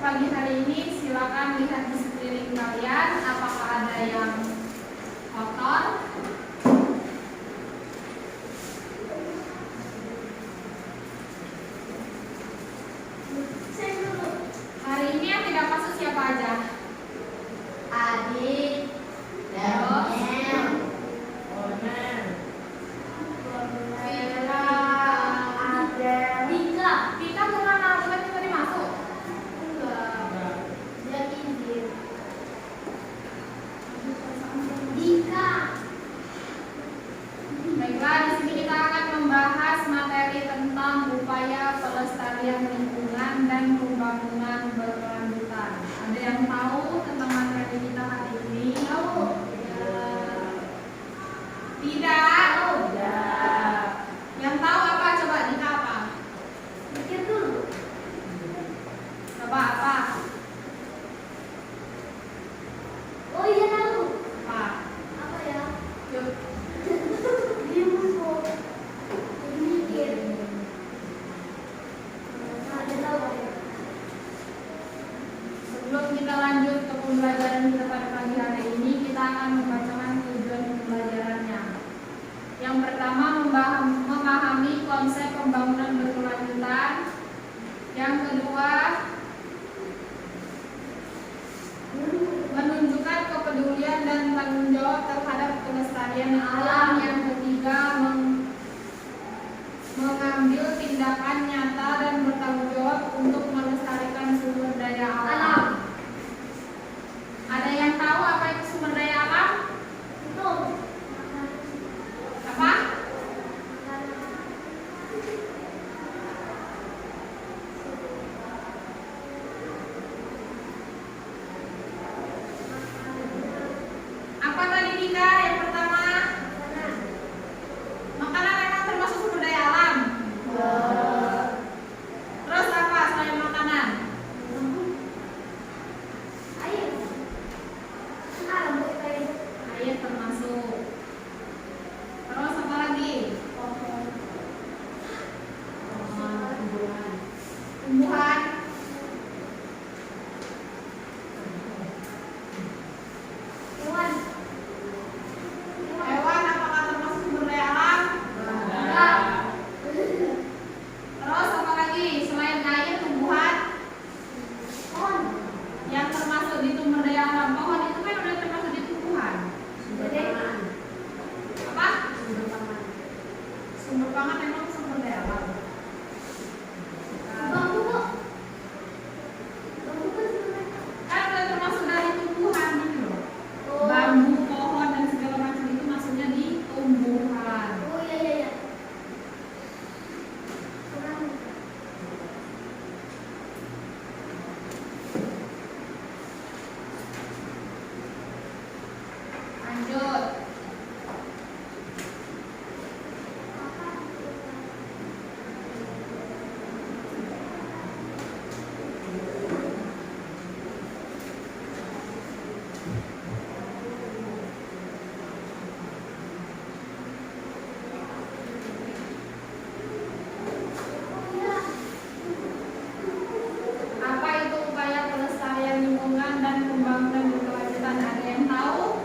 pagi hari ini silakan lihat di sekeliling kalian apakah ada yang kotor. Hari ini yang tidak masuk siapa aja? Adik, Terus Tika kemana? Bukan Tika dimasuk? Baiklah, di sini kita akan membahas materi tentang upaya pelestarian lingkungan dan pembangunan berkelanjutan. Ada yang tahu tentang materi kita hari ini? Tidak? Yang tahu apa? Coba Dika apa? Coba apa? Apa? Yuk. Sebelum kita lanjut ke pembelajaran kita pada pagi hari ini, kita akan membacakan tujuan pembelajarannya. Yang pertama, memahami konsep pembangunan berkelanjutan. Yang kedua, menunjukkan kepedulian dan tanggung jawab terhadap kelestarian alam. Yang ketiga, mengambil tindakan nyata dan bertanggung jawab untuk melestarikan sumber daya alam. Ada yang tahu apa itu sumber daya alam? Apa? Apa tadi Dika? Yang pertama, makanan memang termasuk sumber daya alam. Terus apa selain makanan? Air termasuk. Terus apa lagi? Tumbuhan. Hewan apakah termasuk sumber daya alam? Terus apa lagi? Selain air, tumbuhan yang termasuk di sumber daya alam. Pohon itu kan udah termasuk di tumbuhan. Apa? Sumber pangan memang sumber daya alam. Kan udah termasuk dari tumbuhan gitu loh. Bambu, pohon dan segala macam itu maksudnya di tumbuhan. Lanjut. Apa itu upaya pelestarian lingkungan dan pembangunan berkelanjutan? Ada yang tahu?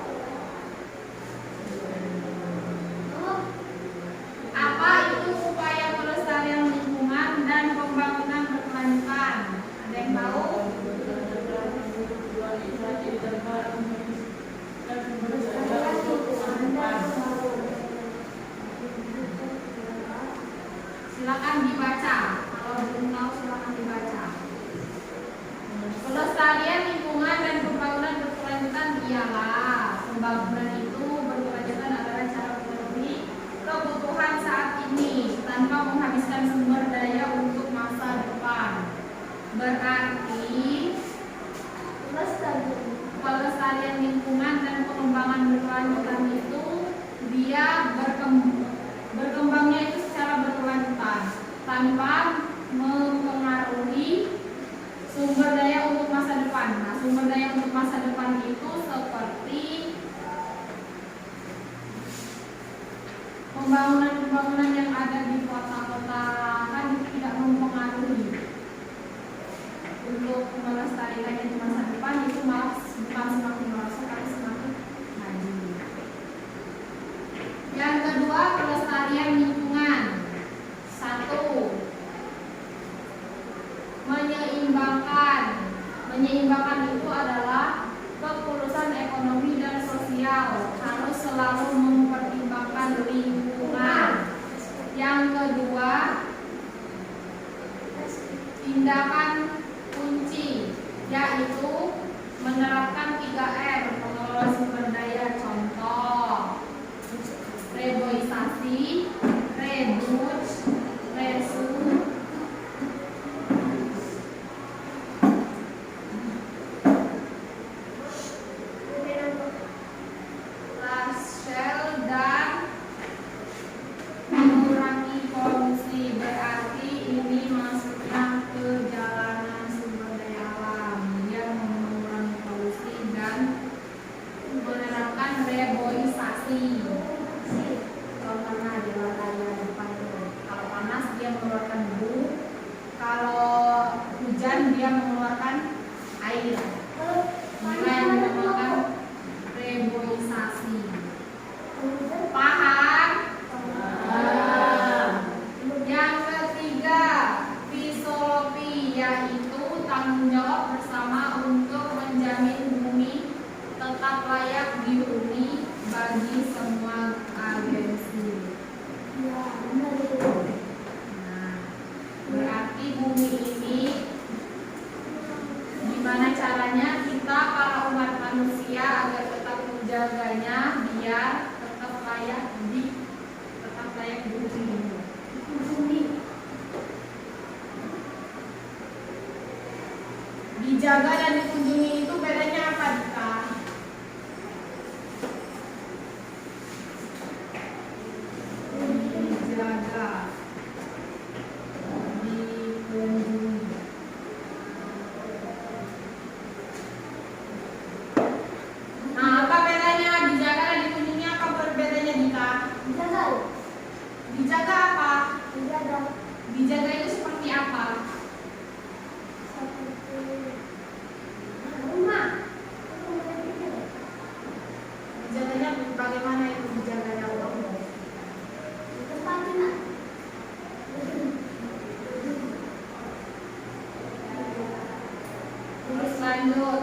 Apa itu upaya pelestarian lingkungan dan pembangunan berkelanjutan? Ada yang tahu? Silakan dibaca. Kalau belum tahu silakan dibaca. Pelestarian lingkungan dan pembangunan berkelanjutan ialah pembangunan itu berkelanjutan adalah cara memenuhi kebutuhan saat ini tanpa menghabiskan sumber daya untuk masa depan. Berarti pelestarian lingkungan dan pengembangan berkelanjutan itu dia berkembangnya itu secara berkelanjutan tanpa mempengaruhi sumber daya untuk masa depan. Nah, sumber daya untuk masa depan itu seperti pembangunan yang ada di kota-kota kan itu tidak mempengaruhi untuk melestarikannya di masa depan itu malah bukan semakin merosot tapi semakin maju. Yang kedua, pelestarian lingkungan. 1. Menyeimbangkan. Menyeimbangkan itu adalah kekulusan ekonomi dan sosial, harus selalu mempertimbangkan lingkungan. Yang kedua, tindakan kunci yaitu menerapkan 3R pengelola sumber daya. Contoh, reboisasi, reduce, reuse. Contohnya adalah kayak depan itu. Kalau panas dia mengeluarkan debu, kalau hujan dia mengeluarkan air. Inilah yang dinamakan reboisasi. Paham? Yang ketiga, fisologi, yaitu tanggung jawab bersama untuk menjamin bumi tetap layak dihuni bagi semua agensi. Nah, berarti bumi ini gimana caranya kita para umat manusia agar tetap menjaganya biar tetap layak dihuni. Dijaga dan dikunjungi itu bedanya apa, Dika? Dijaga, dikunjungi. Nah, apa bedanya dijaga dan dikunjungi? Apa perbedaannya, Dika? Dijaga apa? Dijaga itu seperti apa? Dijaganya bagaimana itu dijaganya Allah? Terus lanjut.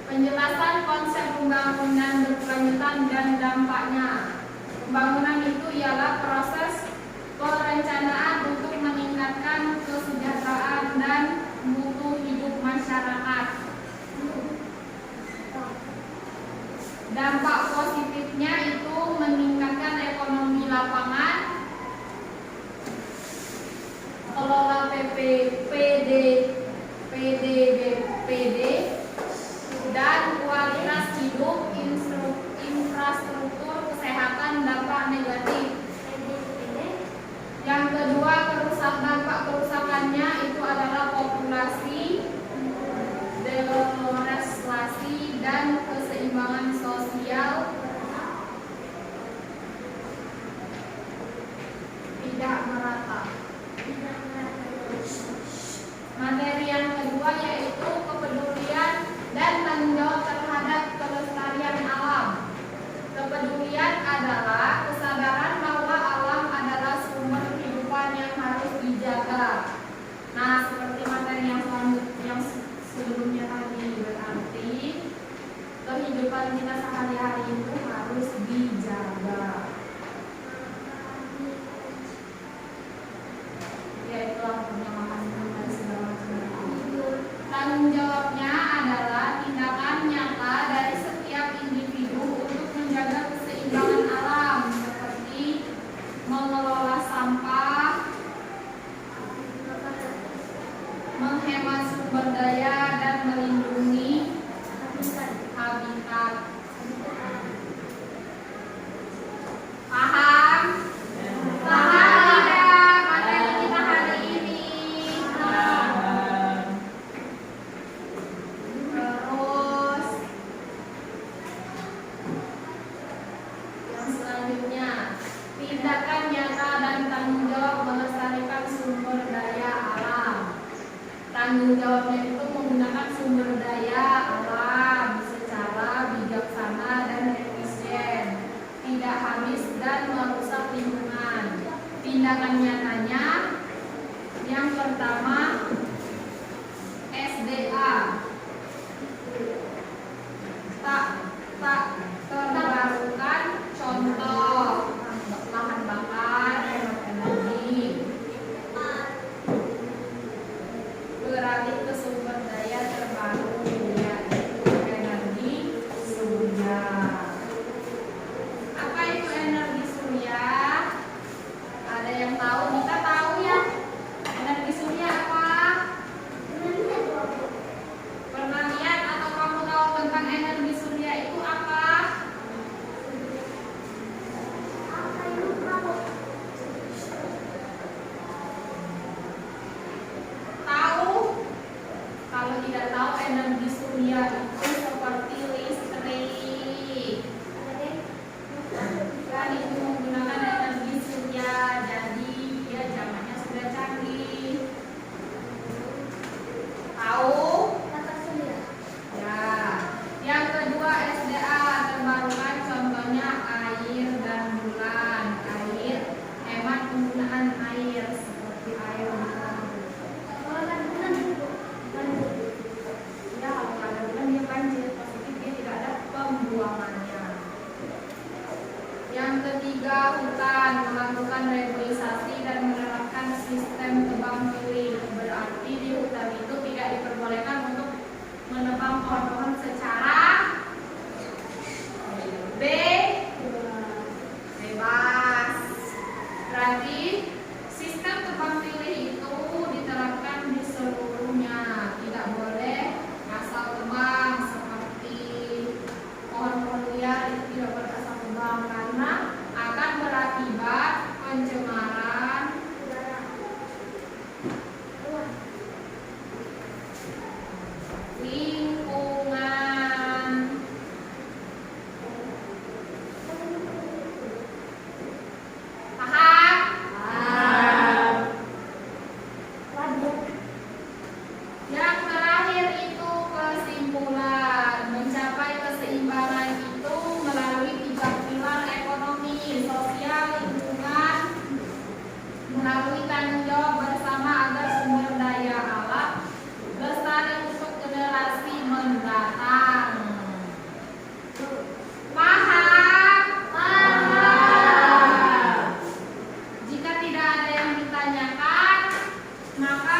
Penjelasan konsep pembangunan berkelanjutan dan dampaknya. Pembangunan itu ialah proses perencanaan untuk meningkatkan kesejahteraan dan mutu hidup masyarakat. Dampak positifnya itu meningkatkan ekonomi lapangan, kelola PDB, dan kualitas hidup, infrastruktur kesehatan. Dampak negatif. Yang kedua, dampak kerusakannya itu adalah populasi, deforestasi, dan keseimbangan sosial tidak merata. Materi yang kedua yaitu kepedulian dan tanggung jawab terhadap kelestarian alam. Kepedulian adalah kesadaran bahwa alam adalah sumber kehidupan yang harus dijaga. Nah, seperti materi yang sebelumnya tadi, berarti kehidupan kita sehari-hari itu harus dijaga. Yaitulah punya makan dan segala macam. Tanggung jawabnya adalah tindakan nyata dari setiap individu untuk menjaga keseimbangan alam tindakan nyatanya. Yang pertama, SDA, tak terbarukan. Contoh, bahan bakar, hemat energi, beralih ke sumber daya terbaru, yaitu energi surya. Apa itu energi surya? Ada yang tahu? Kita tahu ya. Energi surya apa? Pernah lihat atau kamu tahu tentang energi surya itu apa? Tahu? Kalau tidak tahu, energi surya itu seperti listrik. Kan itu menggunakan energi surya, jadi dia zamannya sudah canggih. Tahu? Ya. Yang kedua, SDA terbarukan. Contohnya air dan bulan. Air, hemat penggunaan air seperti air bulan. Ya, kalau ada bulan dia banjir, positif dia tidak ada pembuangannya. Yang ketiga, hutan melakukan reboisasi dan menerapkan sistem tebang pilih. Berarti di hutan itu tidak diperbolehkan untuk menebang pohon-pohon secara bebas. Berarti sistem tebang pilih itu diterapkan di seluruhnya. Tidak boleh asal tebang seperti pohon-pohon liar itu tidak boleh asal tebang karena akan berakibat pencemaran lingkungan. Paham? Yang terakhir itu kesimpulan. Mencapai keseimbangan itu melalui 3 pilar ekonomi, sosial, lingkungan, melalui tanggung jawab bersama agar sumber daya alam lestari untuk generasi mendatang. Paham? Paham. Jika tidak ada yang ditanyakan, maka